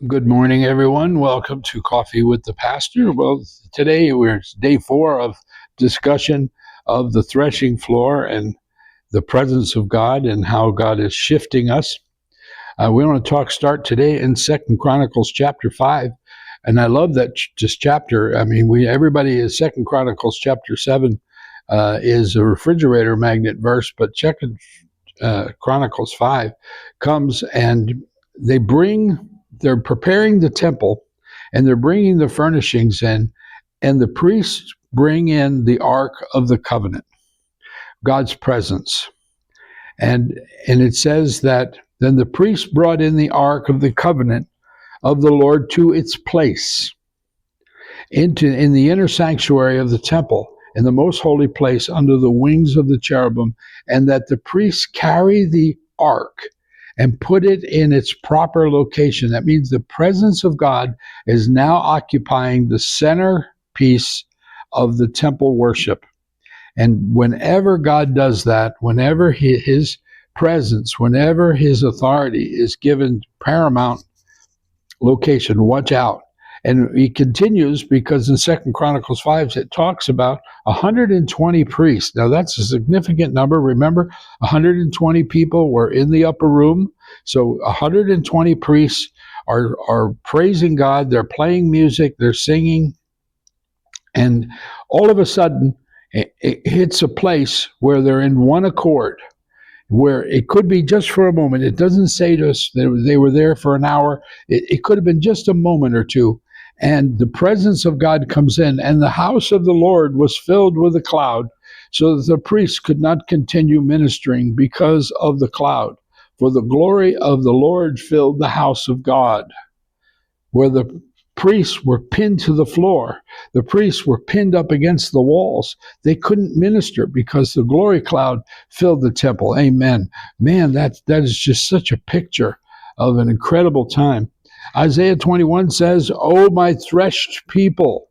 Good morning, everyone. Welcome to Coffee with the Pastor. Well, today we're day 4 of discussion of the threshing floor and the presence of God and how God is shifting us. We want to start today in 2 Chronicles chapter 5. And I love that this chapter. I mean, everybody is 2 Chronicles chapter 7 is a refrigerator magnet verse, but 2 Chronicles 5 comes and they're preparing the temple, and they're bringing the furnishings in, and the priests bring in the Ark of the Covenant, God's presence. And it says that then the priests brought in the Ark of the Covenant of the Lord to its place, in the inner sanctuary of the temple, in the most holy place under the wings of the cherubim, and that the priests carry the Ark and put it in its proper location. That means the presence of God is now occupying the centerpiece of the temple worship. And whenever God does that, whenever his presence, whenever his authority is given paramount location, watch out. And he continues, because in 2 Chronicles 5, it talks about 120 priests. Now, that's a significant number. Remember, 120 people were in the upper room. So 120 priests are praising God. They're playing music. They're singing. And all of a sudden, it hits a place where they're in one accord, where it could be just for a moment. It doesn't say to us that they were there for an hour. It could have been just a moment or two. And the presence of God comes in, and the house of the Lord was filled with a cloud, so that the priests could not continue ministering because of the cloud. For the glory of the Lord filled the house of God, where the priests were pinned to the floor. The priests were pinned up against the walls. They couldn't minister because the glory cloud filled the temple. Amen. Man, that is just such a picture of an incredible time. Isaiah 21 says, "Oh, my threshed people."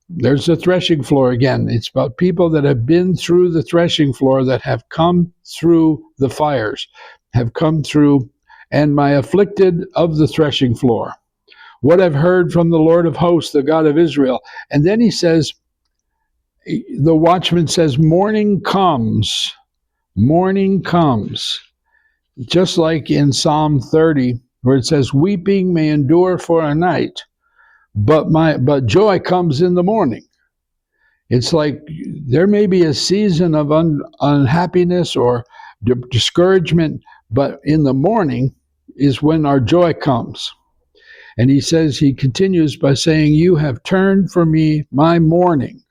There's the threshing floor again. It's about people that have been through the threshing floor, that have come through the fires, have come through, "and my afflicted of the threshing floor. What I've heard from the Lord of hosts, the God of Israel." And then he says, the watchman says, morning comes, just like in Psalm 30, where it says, weeping may endure for a night, but joy comes in the morning. It's like there may be a season of unhappiness or discouragement, but in the morning is when our joy comes. And he continues by saying, you have turned for me my mourning,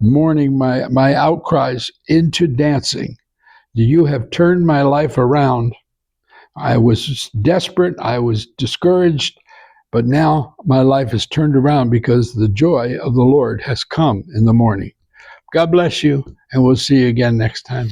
my outcries into dancing. You have turned my life around. I was desperate, I was discouraged, but now my life is turned around because the joy of the Lord has come in the morning. God bless you, and we'll see you again next time.